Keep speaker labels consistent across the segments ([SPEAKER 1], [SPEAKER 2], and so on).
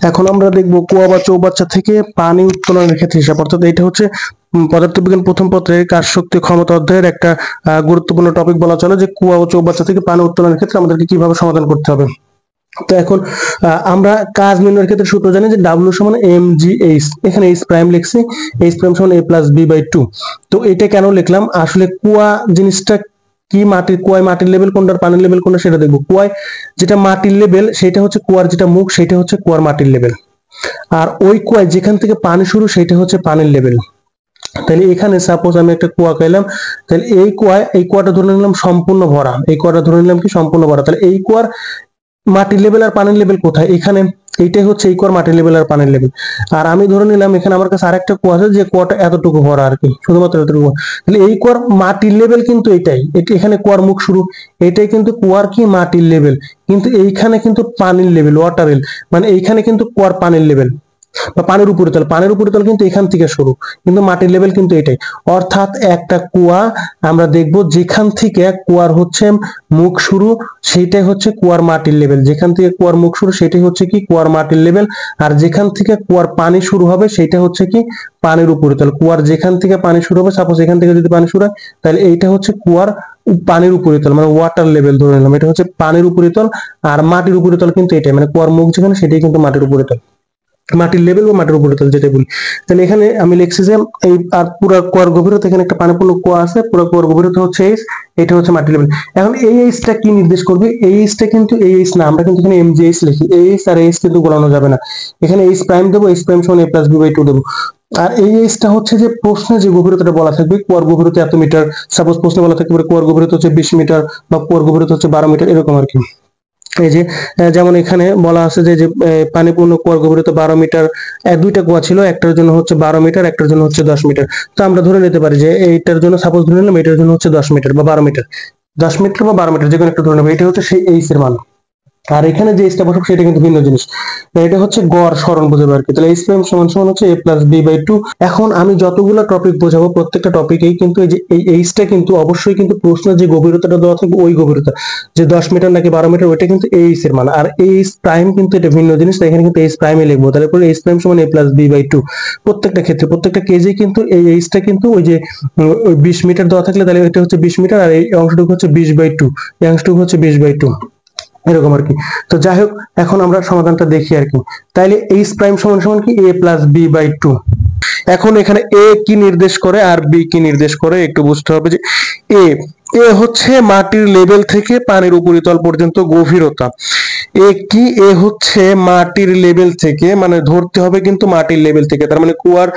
[SPEAKER 1] এখন আমরা দেখব কুয়া বা চৌবাচ্চা থেকে পানি উত্তোলনের ক্ষেত্রে হিসাব, অর্থাৎ এটা হচ্ছে পদার্থবিজ্ঞান প্রথম পত্রের কাজ শক্তি ক্ষমতা অধ্যায়ের একটা গুরুত্বপূর্ণ টপিক বলা চলে, যে কুয়া ও চৌবাচ্চা থেকে পানি উত্তোলনের ক্ষেত্রে আমাদেরকে কিভাবে সমাধান করতে হবে। তো এখন আমরা কাজ নির্ণয়ের ক্ষেত্রে সূত্র জানি যে W সমান mgh, এখানে h প্রাইম লিখছি, h প্রাইম সমান a প্লাস b বাই 2। তো এটা কেন লিখলাম, আসলে কুয়া জিনিসটা কি, মাটির কুয়ায় মাটির লেভেল কোনটা পানির লেভেল কোনটা সেটা দেখবো। কুয়ায় যেটা মাটির লেভেল সেটা হচ্ছে কুয়ার যেটা মুখ সেটা হচ্ছে কুয়ার মাটির লেভেল, আর ওই কুয়ায় যেখান থেকে পানি শুরু সেটা হচ্ছে পানির লেভেল। তাহলে এখানে সাপোজ আমি একটা কুয়া খাইলাম, তাহলে এই কুয়াটা ধরে নিলাম সম্পূর্ণ ভরা, এই কুয়াটা ধরে নিলাম কি সম্পূর্ণ ভরা। তাহলে এই কুয়ার মাটির লেভেল আর পানির লেভেল কোথায়, এখানে এইটাই হচ্ছে এই কুয়ার মাটির লেভেল আর পানির লেভেল। আর আমি ধরে নিলাম এখানে আমার কাছে আরেকটা কুয়া আছে, যে কুয়াটা এতটুকু ভরা আর কি, শুধুমাত্র এতটুকু। তাহলে এই কুয়ার মাটির লেভেল কিন্তু এটাই, এখানে কুয়ার মুখ শুরু, এটাই কিন্তু কুয়ার কি মাটির লেভেল, কিন্তু এইখানে কিন্তু পানির লেভেল ওয়াটার লেভেল, মানে এইখানে কিন্তু কুয়ার পানির লেভেল বা পানির উপরিতল, পানির উপরিতল কিন্তু এখান থেকে শুরু, কিন্তু মাটির লেভেল কিন্তু এটাই। অর্থাৎ একটা কুয়া আমরা দেখব যেখান থেকে কুয়ার হচ্ছে মুখ শুরু সেটাই হচ্ছে কুয়ার মাটির লেভেল, যেখান থেকে কুয়ার মুখ শুরু সেটাই হচ্ছে কি কুয়ার মাটির লেভেল, আর যেখান থেকে কুয়ার পানি শুরু হবে সেটা হচ্ছে কি পানির উপরিতল। কুয়ার যেখান থেকে পানি শুরু হবে, সাপোজ এখান থেকে যদি পানি শুরু হয়, তাহলে এইটা হচ্ছে কুয়ার পানির উপরিতল, মানে ওয়াটার লেভেল ধরে নিলাম, এটা হচ্ছে পানির উপরিতল। আর মাটির উপরিতল কিন্তু এটাই, মানে কুয়ার মুখ যেখানে সেটাই কিন্তু মাটির উপরিতল, মাটির লেভেল বা মাটির উপরিতল যেটা বলি। তাহলে এখানে আমি লিখছি যে এই আর পুরো কুয়ার গভীরতা, এখানে একটা পানিপূর্ণ কুয়া আছে, পুরো কুয়ার গভীরতা হচ্ছে এইচ, এটা হচ্ছে মাটির লেভেল। এখন এই এইচটা কি নির্দেশ করবে, এই এইচটা কিন্তু এই এইচ না, আমরা কিন্তু এখানে mgh লিখি, এই এইচ আর এইচ কিন্তু গোলানো যাবে না, এখানে এইচ প্রাইম দেবো, এইচ প্রাইম সমান a প্লাস b বাই 2 দেবো। আর এই এইচটা হচ্ছে যে প্রশ্নে যে গভীরতাটা বলা থাকবে, কুয়ার গভীরতা এত মিটার, সাপোজ প্রশ্নে বলা থাকতে পারে কুয়ার গভীরতা হচ্ছে 20 মিটার বা কুয়ার গভীরতা হচ্ছে 12 মিটার, এরকম আর কি। এই যে যেমন এখানে বলা আছে যে পানিপূর্ণ কুয়ার গভীরতা 12 মিটার, দুইটা কুয়া ছিল, একটার জন্য হচ্ছে 12 মিটার, একটার জন্য হচ্ছে 10 মিটার। তো আমরা ধরে নিতে পারি যে এইটার জন্য সাপোজ ধরে নিলাম এটার জন্য হচ্ছে 10 মিটার বা 12 মিটার, 10 মিটার বা 12 মিটার যে কোনো একটা ধরে নেবো, এটা হচ্ছে সেই এইচ এর মান। আর এখানে যে এইচটা বসাবো সেটা কিন্তু ভিন্ন জিনিস, এটা হচ্ছে গড় সরণ বোঝাবে আর কি। তাহলে এইচ প্রাইম সমান সমান হচ্ছে a প্লাস b বাই 2। এখন আমি যতগুলো টপিক বোঝাবো প্রত্যেকটা টপিকেই কিন্তু এই যে এই এইচটা কিন্তু অবশ্যই কিন্তু প্রশ্নের যে গভীরতাটা দেওয়া থাকবে ওই গভীরতা, যে 10 মিটার নাকি 12 মিটার ওইটা কিন্তু এইচ এর মান, আর এইচ প্রাইম কিন্তু এটা ভিন্ন জিনিস, তাই এখানে কিন্তু এইচ প্রাইমই লিখবো। তাহলে পরে এইচ প্রাইম সমান a প্লাস b বাই 2। প্রত্যেকটা ক্ষেত্রে প্রত্যেকটা কেজে কিন্তু এই এইচটা কিন্তু ওই যে ওই 20 মিটার দেওয়া থাকলে তাহলে এটা হচ্ছে 20 মিটার, আর এই অংশটুকু হচ্ছে 20 বাই 2, এই অংশটুকু হচ্ছে 20 বাই 2, এরকম আর কি। তো যাই হোক এখন আমরা সমাধানটা দেখি আর কি। তাইলে এইচ প্রাইম সমান সমান কি a প্লাস b বাই 2। এখন এখানে a কি নির্দেশ করে আর b কি নির্দেশ করে একটু বুঝতে হবে। যে a এ হচ্ছে মাটির লেভেল থেকে পানির উপরিতল পর্যন্ত গভীরতা, এ কি এ হচ্ছে মাটির লেভেল থেকে, মানে ধরতে হবে কিন্তু মাটির লেভেল থেকে, তার মানে কুয়ার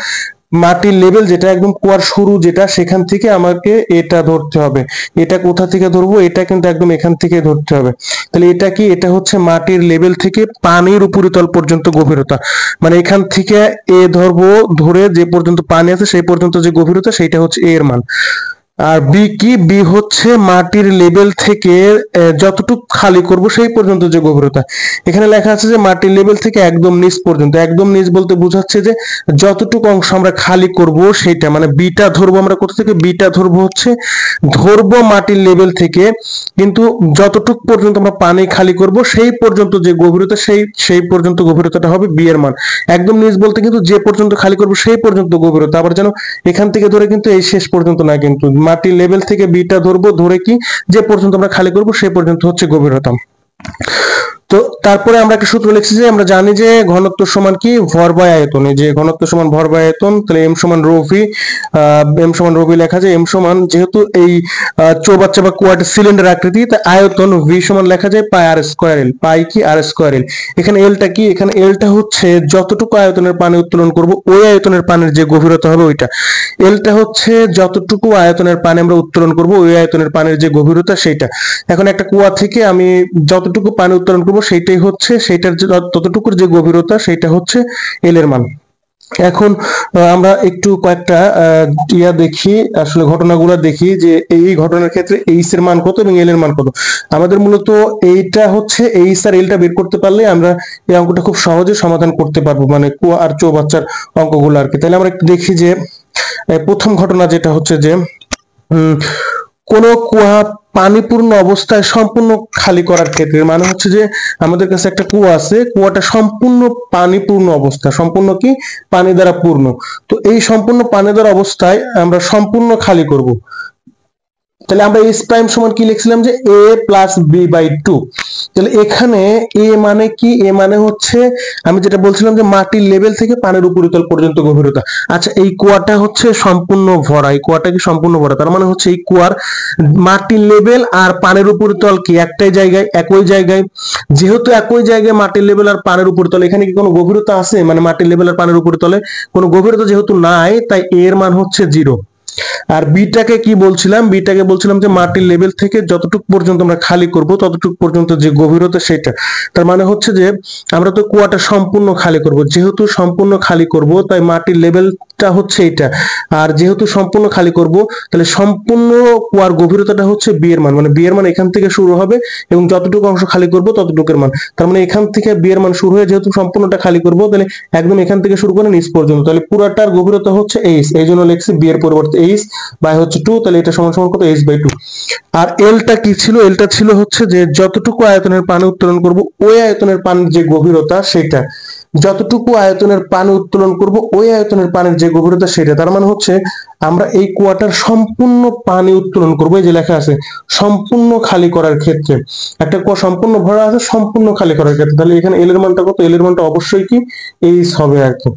[SPEAKER 1] মাটির লেভেল যেটা একদম কুয়ার শুরু যেটা সেখান থেকে আমাকে এটা ধরতে হবে। এটা কোথা থেকে ধরবো, এটা কিন্তু একদম এখান থেকে ধরতে হবে। তাহলে এটা কি, এটা হচ্ছে মাটির লেভেল থেকে পানির উপরিতল পর্যন্ত গভীরতা, মানে এখান থেকে এ ধরবো, ধরে যে পর্যন্ত পানি আছে সেই পর্যন্ত যে গভীরতা সেইটা হচ্ছে এর মান। আর বি কি, বি হচ্ছে মাটির লেভেল থেকে যতটুকু খালি করব সেই পর্যন্ত যে গভীরতা। এখানে লেখা আছে যে মাটির লেভেল থেকে একদম নিচ পর্যন্ত, একদম নিচ বলতে বোঝাচ্ছে যে যতটুকু অংশ আমরা খালি করব সেইটা, মানে বিটা ধরবো আমরা কোথা থেকে, বিটা ধরবো হচ্ছে ধরবো মাটির লেভেল থেকে, কিন্তু যতটুকু পর্যন্ত আমরা পানি খালি করব সেই পর্যন্ত যে গভীরতা সেই পর্যন্ত গভীরতাটা হবে বি এর মান। একদম নিচ বলতে কিন্তু যে পর্যন্ত খালি করব সেই পর্যন্ত গভীরতা, আবার যেন এখান থেকে ধরে কিন্তু এই শেষ পর্যন্ত না, কিন্তু মাটির লেভেল থেকে বিটা ধরবো, ধরে কি যে পর্যন্ত আমরা খালি করব সেই পর্যন্ত হচ্ছে গভীরতা। তো তারপরে আমরা একটা সূত্র লিখছি যে আমরা জানি যে ঘনত্ব সমান কি ভর বাই আয়তন, এই যে ঘনত্ব সমান ভর বাই আয়তন, তাহলে এম সমান রো ভি, এম সমান রো ভি লেখা যায়, এম সমান যেহেতু এই চৌবাচ্চা বা কোয়াড সিলিন্ডার আকৃতি, তাই আয়তন ভি সমান লেখা যায় পাই আর স্কয়ার এল, পাই কি আর স্কয়ার এল। এখানে এলটা কি, এখানে এলটা হচ্ছে যতটুকু আয়তনের পানি উত্তোলন করব ওই আয়তনের পানির যে গভীরতা হবে ওইটা, এলটা হচ্ছে যতটুকু আয়তনের পানি আমরা উত্তোলন করব ওই আয়তনের পানির যে গভীরতা সেইটা। এখন একটা কুয়া থেকে আমি যতটুকু পানি উত্তোলন করব সেইটাই হচ্ছে সেইটার ততটুকুর যে গভীরতা সেইটা হচ্ছে এল এর মান। এখন আমরা একটু কয়েকটা দেখি, আসলে ঘটনাগুলো দেখি যে এই ঘটনার ক্ষেত্রে এইচ এর মান কত এবং এল এর মান কত। আমাদের মূলত এইটা হচ্ছে এইচ আর এলটা বের করতে পারলে আমরা এই অঙ্কটা খুব সহজে সমাধান করতে পারবো, মানে কুয়া আর চৌবাচ্চার অঙ্কগুলো আর কি। তাহলে আমরা একটু দেখি যে প্রথম ঘটনা যেটা হচ্ছে যে কোন কুয়া পানিপূর্ণ অবস্থায় সম্পূর্ণ খালি করার ক্ষেত্রে, মানে হচ্ছে যে আমাদের কাছে একটা কুয়া আছে, কুয়াটা সম্পূর্ণ পানিপূর্ণ অবস্থা, সম্পূর্ণ কি পানি দ্বারা পূর্ণ। তো এই সম্পূর্ণ পানি দ্বারা অবস্থায় আমরা সম্পূর্ণ খালি করব। তাহলে আমরা এস প্রাইম সমান কি লিখছিলাম যে a plus B by two. তাহলে এখানে এ মানে কি, এ মানে হচ্ছে আমি যেটা বলছিলাম যে মাটির লেভেল থেকে পানির উপরিতল পর্যন্ত গভীরতা। আচ্ছা, এই কুয়াটা হচ্ছে সম্পূর্ণ ভরা, এই কুয়াটা কি সম্পূর্ণ ভরা, তার মানে হচ্ছে এই কুয়ার মাটির লেভেল আর পানির উপরিতল কি একটাই জায়গায়, একই জায়গায়। যেহেতু একই জায়গায় মাটির লেভেল আর পানির উপরিতল, এখানে কি কোনো গভীরতা আছে, মানে মাটির লেভেল আর পানির উপরিতলে কোনো গভীরতা যেহেতু নাই, তাই এর মান হচ্ছে 0। আর বিটাকে কি বলছিলাম, বিটাকে বলছিলাম যে মাটির লেভেল থেকে যতটুকু পর্যন্ত আমরা খালি করব ততটুকু পর্যন্ত যে গভীরতা সেটা। তার মানে হচ্ছে যে আমরা তো কুয়াটা সম্পূর্ণ খালি করব, যেহেতু সম্পূর্ণ খালি করব তাই মাটির লেভেলটা হচ্ছে এটা। আর যেহেতু সম্পূর্ণ খালি করব তাহলে সম্পূর্ণ কুয়ার গভীরতাটা হচ্ছে বি এর মান, মানে বি এর মান এখান থেকে শুরু হবে এবং যতটুকু অংশ খালি করব ততটুকুর মান। তার মানে এখান থেকে বি এর মান শুরু হয়ে যেহেতু সম্পূর্ণটা খালি করব তাহলে একদম এখান থেকে শুরু করে নিচ পর্যন্ত, তাহলে পুরাটার গভীরতা হচ্ছে এইচ, এই জন্য লিখছি বি এর পরিবর্তে এইচ বাই হচ্ছে 2, তাহলে এটা সমান সমান কত এইচ বাই 2। আর এলটা কি ছিল, এলটা ছিল হচ্ছে যে যতটুকু আয়তনের পানি উত্তোলন করব ওই আয়তনের পানির যে গভীরতা সেটা, যতটুকু আয়তনের পানি উত্তোলন করব ওই আয়তনের পানির যে গভীরতা সেটা। তার মানে হচ্ছে আমরা এই কুয়াটার সম্পূর্ণ পানি উত্তোলন করব, এই যে লেখা আছে সম্পূর্ণ খালি করার ক্ষেত্রে, একটা কুয়া সম্পূর্ণ ভরা আছে সম্পূর্ণ খালি করার ক্ষেত্রে, তাহলে এখানে এল এর মানটা কত, এল এর মানটা অবশ্যই কি এইচ হবে আর কি।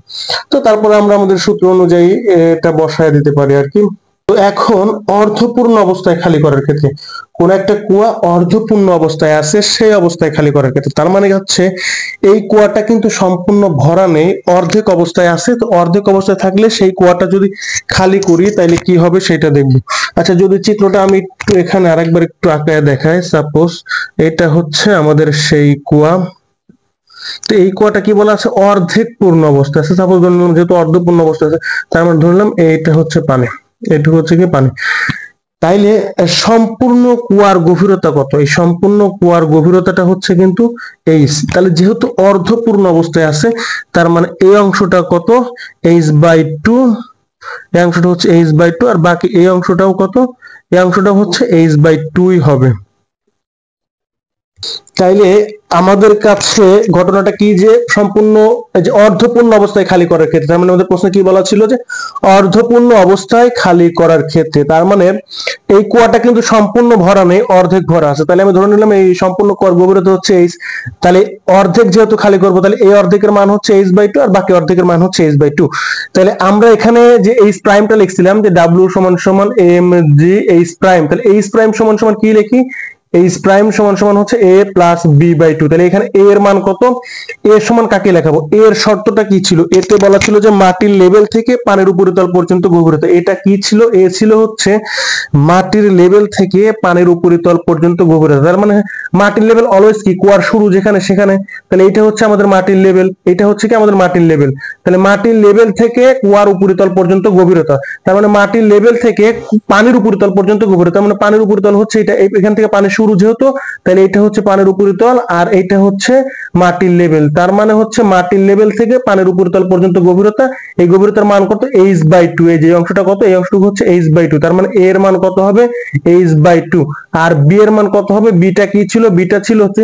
[SPEAKER 1] তো তারপরে আমরা আমাদের সূত্র অনুযায়ী এটা বসায় দিতে পারি আর কি। তো এখন অর্ধপূর্ণ অবস্থায় খালি করার ক্ষেত্রে, কোন একটা কুয়া অর্ধপূর্ণ অবস্থায় আছে সেই অবস্থায় খালি করার ক্ষেত্রে, তার মানে হচ্ছে এই কুয়াটা কিন্তু সম্পূর্ণ ভরা নেই, অর্ধেক অবস্থায় আছে। তো অর্ধেক অবস্থায় থাকলে সেই কুয়াটা যদি খালি করি তাহলে কি হবে সেটা দেখব। আচ্ছা, যদি চিত্রটা আমি একটু এখানে আরেকবার একটু আঁকায় দেখাই, সাপোজ এটা হচ্ছে আমাদের সেই কুয়া। তো এই কুয়াটা কি বলা আছে, অর্ধেক পূর্ণ অবস্থা আছে। সাপোজ ধরলাম যেহেতু অর্ধপূর্ণ অবস্থা আছে, তার মানে ধরলাম এইটা হচ্ছে পানি, এটুকু হচ্ছে কি পানি। তাইলে সম্পূর্ণ কুয়ার গভীরতা কত, এই সম্পূর্ণ কুয়ার গভীরতাটা হচ্ছে কিন্তু এইচ। তাহলে যেহেতু অর্ধপূর্ণ অবস্থায় আছে তার মানে এই অংশটা কত, এইচ বাই 2, এই অংশটা হচ্ছে এইচ বাই 2, আর বাকি এই অংশটাও কত, এই অংশটা হচ্ছে এইচ বাই 2ই হবে। তাইলে আমাদের কাছে ঘটনাটা কি, যে সম্পূর্ণ এই যে অর্ধপূর্ণ অবস্থায় খালি করার ক্ষেত্রে, তার মানে আমাদের প্রশ্ন কি বলা ছিল যে অর্ধপূর্ণ অবস্থায় খালি করার ক্ষেত্রে, তার মানে এই কুয়াটা কিন্তু সম্পূর্ণ ভরা নেই, অর্ধেক ভরা আছে। তাহলে আমি ধরে নিলাম এই সম্পূর্ণ কুয়ার গভীরতা হচ্ছে এইচ, তাহলে অর্ধেক যেহেতু খালি করবো তাহলে এই অর্ধেকের মান হচ্ছে এইচ বাই 2 আর বাকি অর্ধেকের মান হচ্ছে এইচ বাই 2। তাহলে আমরা এখানে যে এইচ প্রাইমটা লিখছিলাম যে ডাব্লিউ সমান সমান এম জি এইচ প্রাইম, তাহলে এইচ প্রাইম সমান সমান কি লিখি, এইচ প্রাইম সমান সমান হচ্ছে a প্লাস বি বাই 2। তাহলে এখানে a এর মান কত, a সমান কাকে লেখাবো, a এর শর্তটা কি ছিল, এতে বলা ছিল যে মাটির লেভেল থেকে পানির উপরিতল পর্যন্ত গভীরতা। এটা কি ছিল, a ছিল হচ্ছে মাটির লেভেল থেকে পানির উপরিতল পর্যন্ত গভীরতা। তার মানে মাটির লেভেল অলওয়েজ কি কুয়ার শুরু যেখানে সেখানে, তাহলে এটা হচ্ছে আমাদের মাটির লেভেল, এটা হচ্ছে কি আমাদের মাটির লেভেল। তাহলে মাটির লেভেল থেকে কুয়ার উপরিতল পর্যন্ত গভীরতা, তার মানে মাটির লেভেল থেকে পানির উপরিতল পর্যন্ত গভীরতা, মানে পানির উপরিতল হচ্ছে এটা, এখান থেকে পানি শুরু যেহেতু, তাহলে এটা হচ্ছে পানির উপরিতল আর এইটা হচ্ছে মাটির লেভেল। তার মানে হচ্ছে মাটির লেভেল থেকে পানির উপরিতল পর্যন্ত গভীরতা, এই গভীরতার মান কত, এইচ বাই 2। এই যে অংশটা কত, এই অংশটুকু হচ্ছে এইচ বাই 2, তার মানে a এর মান কত হবে, এইচ বাই 2। আর b এর মান কত হবে, বিটা কি ছিল, বিটা ছিল হচ্ছে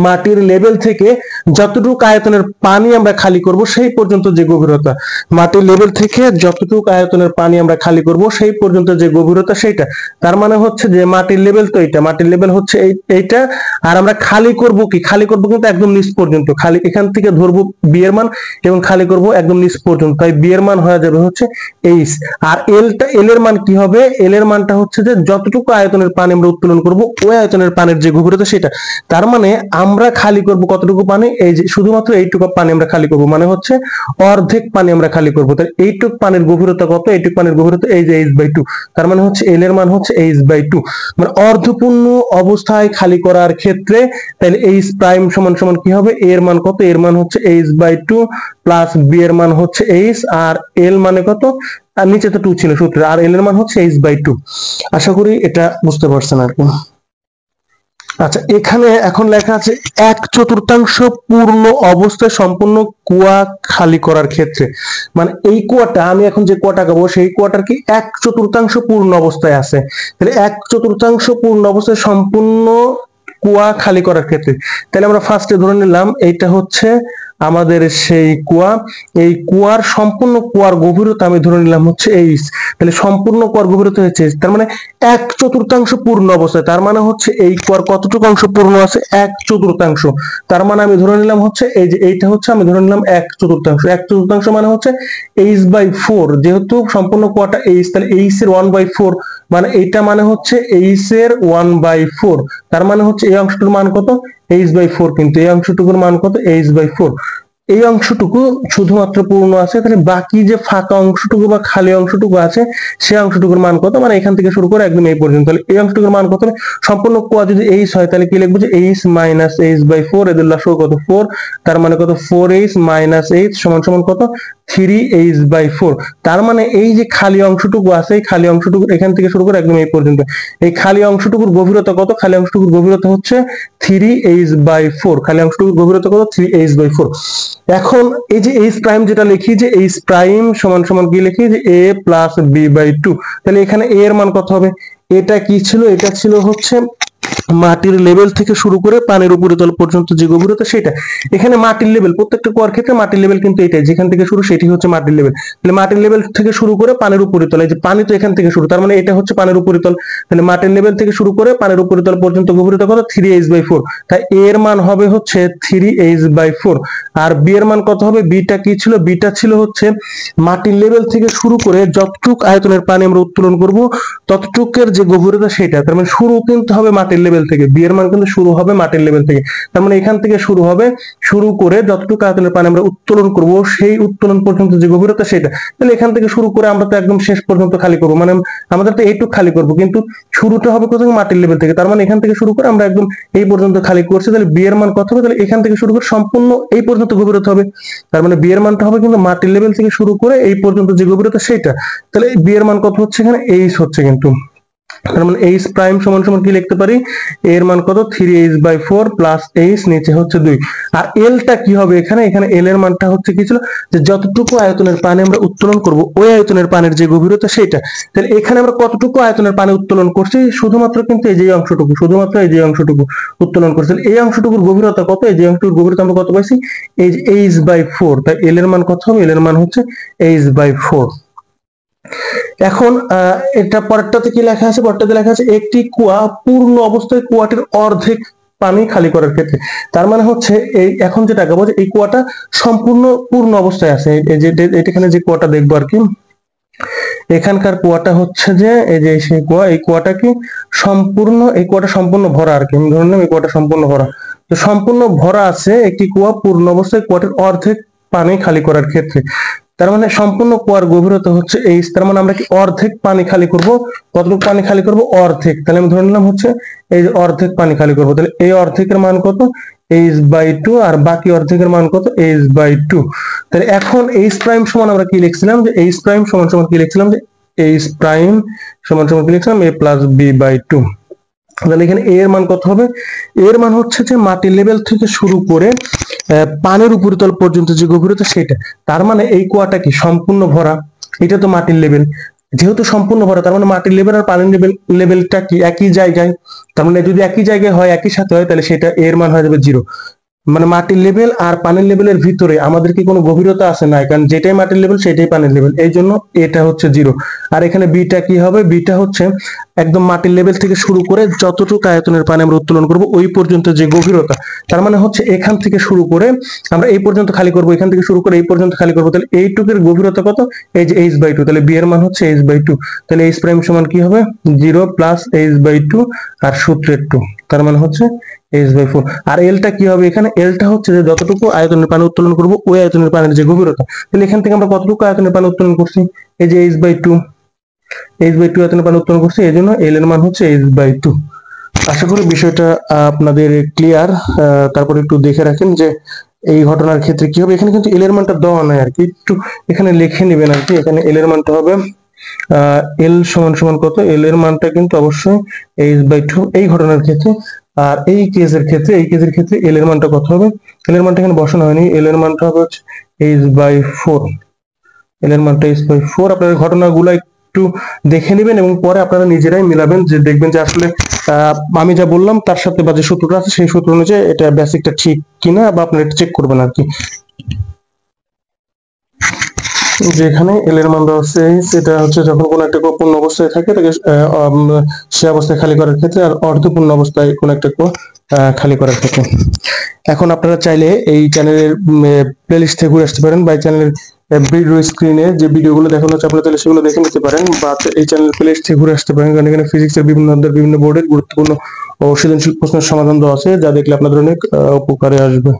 [SPEAKER 1] মাটির লেভেল থেকে যতটুকু আয়তনের পানি আমরা খালি করব সেই পর্যন্ত যে গভীরতা, মাটির লেভেল থেকে যতটুকু আয়তনের পানি আমরা খালি করব সেই পর্যন্ত যে গভীরতা সেইটা। তার মানে হচ্ছে যে মাটির লেভেল তো এইটা, মাটির লেভেল হচ্ছে এইটা, আর আমরা খালি করব কি, খালি করব কিন্তু একদম নিচ পর্যন্ত, খালি এখান থেকে ধরবো বি এর মান এবং খালি করব একদম নিচ পর্যন্ত, তাই বি এর মান হয়ে যাবে হচ্ছে এইচ। আর এল এর মান কি হবে, এল এর মানটা হচ্ছে যে যতটুকু আয়তনের পানি আমরা উত্তোলন করব ওই আয়তনের পানির যে গভীরতা সেটা। তার মানে আমরা খালি করব কতটুকু পানি, এই যে শুধুমাত্র এইটুকু পানি আমরা খালি করব, মানে হচ্ছে অর্ধেক পানি আমরা খালি করব। তাহলে এইটুকু পানির গভীরতা কত, এইটুকু পানির গভীরতা এই যে এইচ বাই 2, তার মানে হচ্ছে এল এর মান হচ্ছে এইচ বাই 2, মানে অর্ধপূর্ণ অবস্থায় খালি করার ক্ষেত্রে। তাহলে এইচ প্রাইম সমান সমান কি হবে, এর মান কত, এর মান হচ্ছে এইচ বাই 2 প্লাস বি এর মান হচ্ছে এইচ, আর এল মানে কত, আর নিচে তো 2 ছিল সূত্রে, আর এল এর মান হচ্ছে এইচ বাই 2। আশা করি এটা বুঝতে পারছেন আর কি। আচ্ছা, এখানে এখন লেখা আছে 1/4 পূর্ণ অবস্থায় সম্পূর্ণ কুয়া খালি করার ক্ষেত্রে, মানে এই কুয়াটা আমি এখন যে কুয়াটা গাবো সেই কুয়াটার কি 1/4 পূর্ণ অবস্থায় আছে, তাহলে 1/4 পূর্ণ অবস্থায় সম্পূর্ণ কুয়া খালি করার ক্ষেত্রে, তাহলে আমরা ফার্স্টে ধরে নিলাম এইটা হচ্ছে আমাদের সেই কুয়া। এই কুয়ার সম্পূর্ণ কুয়ার গভীরতা আমি ধরে নিলাম হচ্ছে এইচ, তাহলে সম্পূর্ণ কুয়ার গভীরতা হচ্ছে এইচ, তার মানে 1/4 পূর্ণ অবস্থায়, তার মানে হচ্ছে এই কুয়ার কতটুকু অংশ পূর্ণ আছে 1/4, তার মানে আমি ধরে নিলাম হচ্ছে এই যে এইটা হচ্ছে আমি ধরে নিলাম 1/4, 1/4 মানে হচ্ছে h/4, যেহেতু সম্পূর্ণ কুয়াটা এইচ তাহলে এইচ এর 1/4, মানে এইটা মানে হচ্ছে এইচ এর 1/4, তার মানে হচ্ছে এই অংশটার মান কত h/4, কিন্তু এই অংশটুকুর মান কত h/4। এই অংশটুকু শুধুমাত্র পূর্ণ আছে, তাহলে বাকি যে ফাঁকা অংশটুকু বা খালি অংশটুকু আছে সেই অংশটুকুর মান কত, মানে এখান থেকে শুরু করে একদম এই পর্যন্ত, তাহলে এই অংশটুকুর মান কত হবে, সম্পূর্ণ কুয়া যদি এইচ হয় তাহলে কি লিখবো যে এইচ মাইনাস h/4, এদের লসাগু কত 4, তার মানে কত 4h মাইনাস h সমান সমান কত 3h/4, তার মানে এই যে খালি অংশটুকু আছে এই খালি অংশটুকু এখান থেকে শুরু করে একদম এই পর্যন্ত, এই খালি অংশটুকুর গভীরতা কত, খালি অংশটুকুর গভীরতা হচ্ছে 3h/4, খালি অংশটুকুর গভীরতা কত 3h/4। এখন এই যে এইচ প্রাইম যেটা লিখি যে এইচ প্রাইম সমান সমান কি লিখি যে a প্লাস b/2, তাহলে এখানে a এর মান কত হবে, এটা কি ছিল, এটা ছিল হচ্ছে মাটির লেভেল থেকে শুরু করে পানির উপরিতল পর্যন্ত যে গভীরতা সেটা, এখানে মাটির লেভেল প্রত্যেকটা কুয়ার ক্ষেত্রে মাটির লেভেল কিন্তু এটাই, যেখান থেকে শুরু সেটি হচ্ছে মাটির লেভেল, তাহলে মাটির লেভেল থেকে শুরু করে পানির উপরিতল, এই যে পানি তো এখান থেকে শুরু, তার মানে এটা হচ্ছে পানির উপরিতল, তাহলে মাটির লেভেল থেকে শুরু করে পানির উপরিতল পর্যন্ত গভীরতা কত 3h/4, তাই a এর মান হবে হচ্ছে 3h/4, আর b এর মান কত হবে, বিটা কি ছিল, বিটা ছিল হচ্ছে মাটির লেভেল থেকে শুরু করে যতটুক আয়তনের পানি আমরা উত্তোলন করব ততটুকের যে গভীরতা সেটা, তার মানে শুরু কিন্তু হবে মাটির লেভেল থেকে, বি এর মান কিন্তু শুরু হবে মাটির লেভেল থেকে, তার মানে এখান থেকে শুরু হবে, শুরু করে যতটুকু আয়তনের পানি আমরা উত্তোলন করব সেই উত্তোলন পর্যন্ত যে গভীরতা সেটা, তাহলে এখান থেকে শুরু করে আমরা তো একদম শেষ পর্যন্ত খালি করব, মানে আমাদের তো এইটুকু খালি করব, কিন্তু শুরুটা হবে কোথা থেকে, মাটির লেভেল থেকে, তার মানে এখান থেকে শুরু করে আমরা একদম এই পর্যন্ত খালি করছি, তাহলে বি এর মান কত হবে, তাহলে এখান থেকে শুরু করে সম্পূর্ণ এই পর্যন্ত গভীরতা হবে, তার মানে বি এর মানটা হবে কিন্তু মাটির লেভেল থেকে শুরু করে এই পর্যন্ত যে গভীরতা সেটা, তাহলে বি এর মান কত হচ্ছে এখানে এইচ হচ্ছে, কিন্তু তার মানে এইচ প্রাইম সমান সমান কি লিখতে পারি, এর মান কত 3h/4 প্লাস এইচ নিচে হচ্ছে 2, আর এলটা কি হবে এখানে, এখানে এল এর মানটা হচ্ছে কি ছিল যে যতটুকু আয়তনের পানি আমরা উত্তোলন করব ওই আয়তনের পানির যে গভীরতা সেটা, তাহলে এখানে আমরা কতটুকু আয়তনের পানি উত্তোলন করছি, শুধুমাত্র কিন্তু এই যে অংশটুকু, শুধুমাত্র এই যে অংশটুকু উত্তোলন করছি, এই অংশটুকুর গভীরতা কত, এই যে অংশটুকুর গভীরতা আমরা কত পাইছি এই যে h/4, তাই এল এর মান কত হবে, এল এর মান হচ্ছে h/4। এখন এটা পরেরটাতে কি লেখা আছে, পরেরটাতে লেখা আছে একটি কুয়া পূর্ণ অবস্থায় কুয়াটির অর্ধেক পানি খালি করার ক্ষেত্রে, তার মানে হচ্ছে এই এখন যেটা গাবো যে এই কুয়াটা সম্পূর্ণ পূর্ণ অবস্থায় আছে, এই যে এখানে যে কুয়াটা দেখবো আর কি, এখানকার কুয়াটা হচ্ছে যে এই যে সেই কুয়া, এই কুয়াটা কি সম্পূর্ণ, এই কুয়াটা সম্পূর্ণ ভরা আর কি, আমি ধরে নিলাম এই কুয়াটা সম্পূর্ণ ভরা, তো সম্পূর্ণ ভরা আছে একটি কুয়া পূর্ণ অবস্থায় কুয়াটির অর্ধেক পানি খালি করার ক্ষেত্রে, তার মানে সম্পূর্ণ কুয়ার গভীরতা হচ্ছে এইচ, তার মানে আমরা কি অর্ধেক পানি খালি করব, কতটুকু পানি খালি করব অর্ধেক, তাহলে আমি ধরে নিলাম হচ্ছে এই যে অর্ধেক পানি খালি করব, তাহলে এই অর্ধেকের মান কত h/2, আর বাকি অর্ধেকের মান কত h/2, তাহলে এখন h প্রাইম সমান আমরা কি লিখছিলাম যে h প্রাইম সমান সমান কি লিখছিলাম যে h প্রাইম সমান সমান কি লিখছিলাম a প্লাস b/2, তাহলে এখানে এর মান কত হবে, এর মান হচ্ছে যে মাটির লেভেল থেকে শুরু করে পানির উপরিতল পর্যন্ত যে গভীরতা সেটা, তার মানে এই কুয়াটা কি সম্পূর্ণ ভরা, এটা তো মাটির লেভেল, যেহেতু সম্পূর্ণ ভরা তার মানে মাটির লেভেল আর পানির লেভেলটা কি একই জায়গায়, তার মানে যদি একই জায়গায় হয় একই সাথে হয় তাহলে সেটা এর মান হয়ে যাবে 0, মানে মাটির লেভেল আর পানির লেভেলের ভিতরে আমাদের কি কোনো গভীরতা আছে না, কারণ যেটাই মাটির লেভেল সেটাই পানির লেভেল, এই জন্য এটা হচ্ছে 0, আর এখানে বিটা কি হবে, বিটা হচ্ছে একদম মাটির লেভেল থেকে শুরু করে যতটুকু আয়তনের পানি আমরা উত্তোলন করব ওই পর্যন্ত যে গভীরতা, তার মানে হচ্ছে এখান থেকে শুরু করে আমরা এই পর্যন্ত খালি করব, এখান থেকে শুরু করে এই পর্যন্ত খালি করব, তাহলে এইটুকের গভীরতা কত এই যে h/2, তাহলে বি এর মান হচ্ছে h/2, তাহলে h প্রাইম সমান কি হবে 0 প্লাস h/2 আর সূত্রের 2, তার মানে হচ্ছে h/4, আর এলটা কি হবে, এখানে এলটা হচ্ছে যে যতটুকু আয়তনের পানি উত্তোলন করব ওই আয়তনের পানির যে গভীরতা, তাহলে এখান থেকে আমরা কতটুকু আয়তনের পানি উত্তোলন করছি এই যে h/2, আয়তনের পানি উত্তোলন করছি, এই জন্য এল এর মান হচ্ছে h/2। আশা করি বিষয়টা আপনাদের ক্লিয়ার, তারপর একটু দেখে রাখেন যে এই ঘটনার ক্ষেত্রে কি হবে, এখানে কিন্তু এল এর মানটা দেওয়া নাই আর কি, একটু এখানে লিখে নেবেন আর কি, এখানে এল এর মানটা হবে এল সমান সমান কত, এল এর মানটা কিন্তু অবশ্যই h/2 এই ঘটনার ক্ষেত্রে আর এই কেসের ক্ষেত্রে এল এর মানটা কত হবে? এল এর মানটা এখানে বসানো হয়নি, এল এর মানটা হবে হচ্ছে h/4। এল এর মানটা h/4। আপনারা ঘটনাগুলো একটু দেখে নেবেন এবং পরে আপনারা নিজেরাই মিলাবেন, যে দেখবেন যে আসলে আমি যা বললাম তার সাথে বা যে সূত্রটা আছে সেই সূত্র অনুযায়ী এটা বেসিকটা ঠিক কিনা, বা আপনারা এটা চেক করবেন আর কি। যেখানে এল এর মান দেওয়া আছে সেটা হচ্ছে যখন কোনো একটা পূর্ণ অবস্থায় থাকে তাকে সে অবস্থায় খালি করার ক্ষেত্রে, আর অর্ধপূর্ণ অবস্থায় কোনো একটা খালি করার ক্ষেত্রে। এখন আপনারা চাইলে এই চ্যানেলের প্লেলিস্ট থেকে ঘুরে আসতে পারেন, বা এই চ্যানেলের ভিডিও স্ক্রিনে যে ভিডিওগুলো দেখানো হচ্ছে আপনারা চাইলে সেগুলো দেখে নিতে পারেন, বা এই চ্যানেলের প্লেলিস্ট থেকে ঘুরে আসতে পারেন, কারণ এখানে ফিজিক্সের বিভিন্ন অধ্যায়ের বিভিন্ন বোর্ডের গুরুত্বপূর্ণ ও সৃজনশীল প্রশ্নের সমাধান দেওয়া আছে, যা দেখলে আপনাদের অনেক উপকারে আসবে।